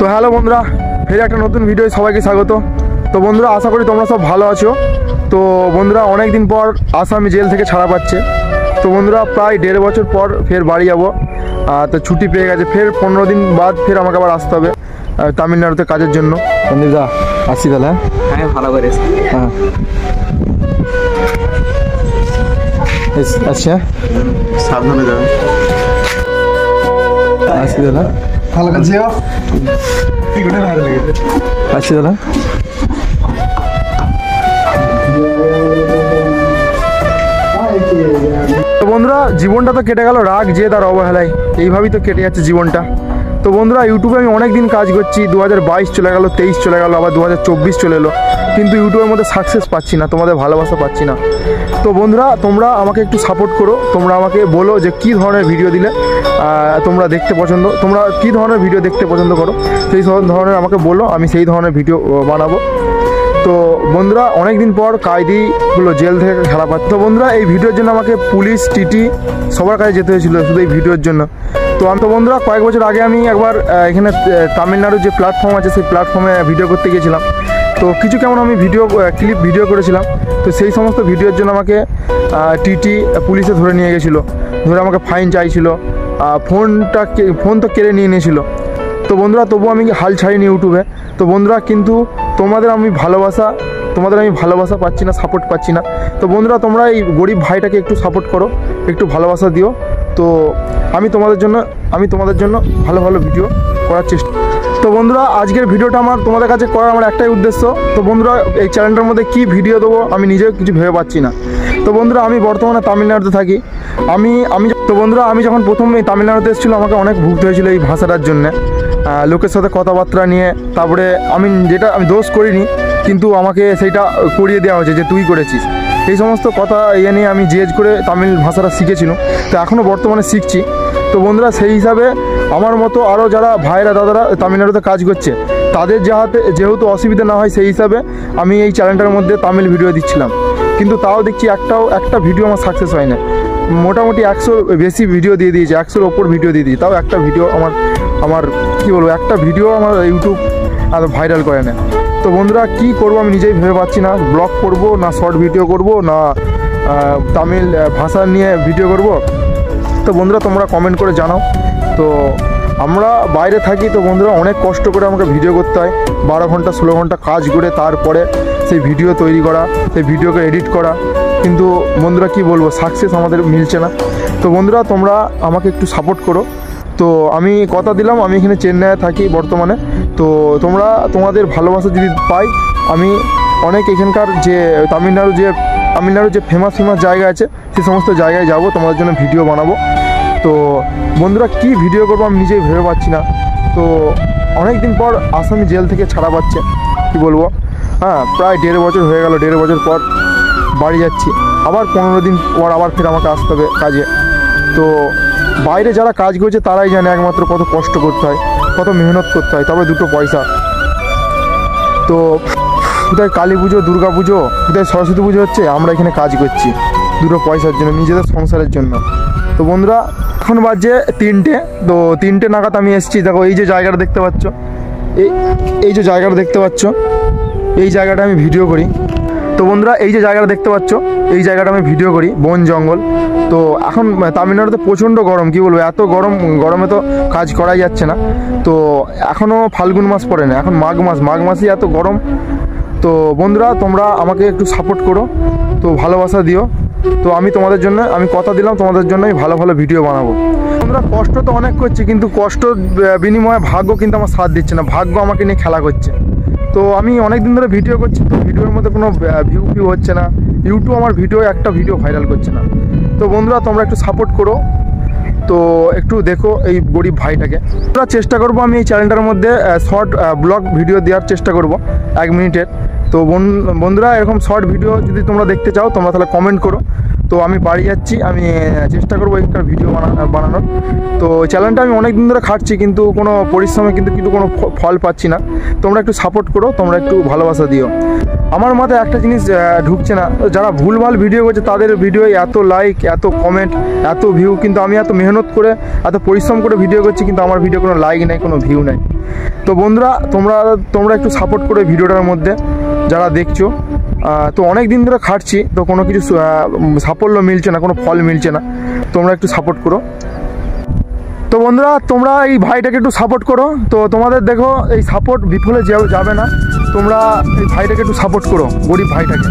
তো হ্যালো বন্ধুরা, ফের একটা নতুন ভিডিও সবাইকে স্বাগত। তো বন্ধুরা, আশা করি তোমরা সব ভালো আছো। তো বন্ধুরা, অনেক দিন পর আসামি জেল থেকে ছাড়া পাচ্ছে। তো বন্ধুরা, প্রায় 1.5 বছর পর ফের বাড়ি যাবো। তো ছুটি পেয়ে গেছে, ফের 15 দিন বাদ ফের আমাকে আবার আসতে হবে তামিলনাড়ুতে কাজের জন্য। বন্ধুরা আসি তাহলে। হ্যাঁ, ভালো করে। হ্যাঁ আচ্ছা, সাবধানে যাবে। আসি তাহলে। ভালো কাজ কি করে ভালো লাগে। আসি তাহলে। তো বন্ধুরা, জীবনটা তো কেটে গেল রাগ যে তার অবহেলায়, এইভাবেই তো কেটে যাচ্ছে জীবনটা। তো বন্ধুরা, ইউটিউবে আমি অনেক দিন কাজ করছি, 2022 চলে গেল, 23 চলে গেল, আবার 2024 চলে এলো, কিন্তু ইউটিউবের মধ্যে সাকসেস পাচ্ছি না, তোমাদের ভালোবাসা পাচ্ছি না। তো বন্ধুরা, তোমরা আমাকে একটু সাপোর্ট করো। তোমরা আমাকে বলো যে কী ধরনের ভিডিও দিলে তোমরা কী ধরনের ভিডিও দেখতে পছন্দ করো, সেই ধরনের আমাকে বলো, আমি সেই ধরনের ভিডিও বানাবো। তো বন্ধুরা, অনেক দিন পর কায়দিগুলো জেল থেকে ছাড়া পাচ্ছে। তো বন্ধুরা, এই ভিডিওর জন্য আমাকে পুলিশ, টিটি সবার কাছে যেতে হয়েছিল শুধু এই ভিডিওর জন্য। তো বন্ধুরা, কয়েক বছর আগে আমি একবার এখানে তামিলনাড়ুর যে প্ল্যাটফর্ম আছে সেই প্ল্যাটফর্মে ভিডিও করতে গিয়েছিলাম। তো কিছু কেমন আমি ক্লিপ ভিডিও করেছিলাম। তো সেই সমস্ত ভিডিওর জন্য আমাকে টিটি পুলিশে ধরে নিয়ে গেছিলো, ধরে আমাকে ফাইন চাইছিল, ফোন তো কেড়ে নিয়ে নিয়েছিল। তো বন্ধুরা, তবুও আমি হাল ছাড়িনি ইউটিউবে। তো বন্ধুরা, কিন্তু তোমাদের আমি ভালোবাসা পাচ্ছি না, সাপোর্ট পাচ্ছি না। তো বন্ধুরা, তোমরা এই গরিব ভাইটাকে একটু সাপোর্ট করো, একটু ভালোবাসা দিও। তো আমি তোমাদের জন্য ভালো ভালো ভিডিও করার চেষ্টা। তো বন্ধুরা, আজকের ভিডিওটা তোমাদের কাছে করার আমার একটাই উদ্দেশ্য। তো বন্ধুরা, এই চ্যানেলটার মধ্যে কী ভিডিও দেবো আমি নিজেও কিছু ভেবে পাচ্ছি না। তো বন্ধুরা, আমি বর্তমানে তামিলনাড়ুতে থাকি। তো বন্ধুরা, আমি যখন প্রথম এই তামিলনাড়ুতে এসেছিলো, আমাকে অনেক ভুগতে হয়েছিল এই ভাষাটার জন্যে, লোকের সাথে কথাবার্তা নিয়ে। তারপরে আমি দোষ করিনি, কিন্তু আমাকে সেইটা করিয়ে দেওয়া হয়েছে যে তুই করেছিস। এই সমস্ত কথা নিয়ে আমি জেজ করে তামিল ভাষাটা শিখেছিলাম। তো এখনও বর্তমানে শিখছি। তো বন্ধুরা, সেই হিসাবে আমার মতো আরও যারা ভাইরা দাদারা তামিলনাড়ুতে কাজ করছে, তাদের যেহেতু অসুবিধা না হয়, সেই হিসাবে আমি এই চ্যানেলটার মধ্যে তামিল ভিডিও দিচ্ছিলাম। কিন্তু তাও দেখছি একটা ভিডিও আমার সাকসেস হয় না। মোটামুটি 100 বেশি ভিডিও দিয়ে দিয়েছে, 100-র ওপর ভিডিও দিয়ে দিয়েছি, তাও একটা ভিডিও আমার কী বলবো, একটা ভিডিও আমার ইউটিউব এত ভাইরাল করে না। তো বন্ধুরা, কী করবো আমি নিজেই ভেবে পাচ্ছি না। ব্লগ করব না শর্ট ভিডিও করব না তামিল ভাষা নিয়ে ভিডিও করব। তো বন্ধুরা, তোমরা কমেন্ট করে জানাও। তো আমরা বাইরে থাকি, তো বন্ধুরা অনেক কষ্ট করে আমাকে ভিডিও করতে হয়, 12 ঘন্টা 16 ঘন্টা কাজ করে তারপরে সেই ভিডিও তৈরি করা, সেই ভিডিওকে এডিট করা। কিন্তু বন্ধুরা, কি বলবো, সাকসেস আমাদের মিলছে না। তো বন্ধুরা, তোমরা আমাকে একটু সাপোর্ট করো। তো আমি কথা দিলাম, আমি এখানে চেন্নাইয়ে থাকি বর্তমানে। তো তোমাদের ভালোবাসা যদি পাই, আমি অনেক এখানকার যে তামিলনাড়ু যে ফেমাস জায়গা আছে, সেই সমস্ত জায়গায় যাব, তোমাদের জন্য ভিডিও বানাবো। তো বন্ধুরা, কি ভিডিও করবো আমি নিজেই ভেবে পাচ্ছি না। তো অনেক দিন পর আসামি জেল থেকে ছাড়া পাচ্ছে, কি বলবো। হ্যাঁ, প্রায় 1.5 বছর হয়ে গেল, 1.5 বছর পর বাড়ি যাচ্ছি। আবার 15 দিন পর আবার ফের আমাকে আসতে হবে কাজে। তো বাইরে যারা কাজ করছে তারাই জানে একমাত্র কত কষ্ট করতে হয়, কত মেহনত করতে হয়, তবে দুটো পয়সা। তো কোথায় কালী পুজো, দুর্গা পুজো, কোথায় সরস্বতী পুজো হচ্ছে, আমরা এখানে কাজ করছি দুটো পয়সার জন্য, নিজেদের সংসারের জন্য। তো বন্ধুরা, এখন বাজে 3টে। তো 3টে নাগাদ আমি এসেছি। দেখো, এই যে জায়গাটা দেখতে পাচ্ছ, এই জায়গাটা আমি ভিডিও করি। তো বন্ধুরা, এই যে জায়গাটা দেখতে পাচ্ছ, এই জায়গাটা আমি ভিডিও করি, বন জঙ্গল। তো এখন তামিলনাড়ুতে প্রচণ্ড গরম, কি বলবো, এত গরমে তো কাজ করাই যাচ্ছে না। তো এখনও ফাল্গুন মাস পড়ে না, এখন মাঘ মাসই এত গরম। তো বন্ধুরা, তোমরা আমাকে একটু সাপোর্ট করো, তো ভালোবাসা দিও। তো আমি কথা দিলাম, তোমাদের জন্য আমি ভালো ভালো ভিডিও বানাবো। বন্ধুরা, কষ্ট তো অনেক করছি, কিন্তু কষ্টর বিনিময়ে ভাগ্য কিন্তু আমার সাথ দিচ্ছে না, ভাগ্য আমাকে নিয়ে খেলা করছে। তো আমি অনেক দিন ধরে ভিডিও করছি, তো ভিডিওর মধ্যে কোনো ভিউ হচ্ছে না, ইউটিউব আমার একটা ভিডিও ভাইরাল করছে না। তো বন্ধুরা, তোমরা একটু সাপোর্ট করো, তো একটু দেখো এই গরিব ভাইটাকে। চেষ্টা করবো আমি এই চ্যানেলটার মধ্যে শর্ট ব্লগ ভিডিও দেওয়ার চেষ্টা করব, 1 মিনিটের। তো বন্ধুরা এরকম শর্ট ভিডিও যদি তোমরা দেখতে চাও তোমরা তাহলে কমেন্ট করো। তো আমি বাড়ি যাচ্ছি, আমি চেষ্টা করবো একটা ভিডিও বানানোর। তো চ্যানেলটা আমি অনেক দিন ধরে খাটছি, কিন্তু কোনো পরিশ্রমে কিন্তু কোনো ফল পাচ্ছি না। তোমরা একটু সাপোর্ট করো, তোমরা একটু ভালোবাসা দিও। আমার মাথায় একটা জিনিস ঢুকছে না, যারা ভুলভাল ভিডিও করছে তাদের ভিডিওয় এত লাইক, এত কমেন্ট, এত ভিউ, কিন্তু আমি এত মেহনত করে এত পরিশ্রম করে ভিডিও করছি, কিন্তু আমার ভিডিও কোনো লাইক নেই, কোনো ভিউ নেই। তো বন্ধুরা তোমরা একটু সাপোর্ট করে ভিডিওটার মধ্যে যারা দেখছো। তো অনেক দিন ধরে খাটছি, তো কোনো কিছু সাফল্য মিলছে না, কোনো ফল মিলছে না। তোমরা একটু সাপোর্ট করো। তো বন্ধুরা তোমরা এই ভাইটাকে একটু সাপোর্ট করো। তো তোমাদের দেখো এই সাপোর্ট বিফলে যাবে না, তোমরা এই ভাইটাকে একটু সাপোর্ট করো, গরিব ভাইটাকে।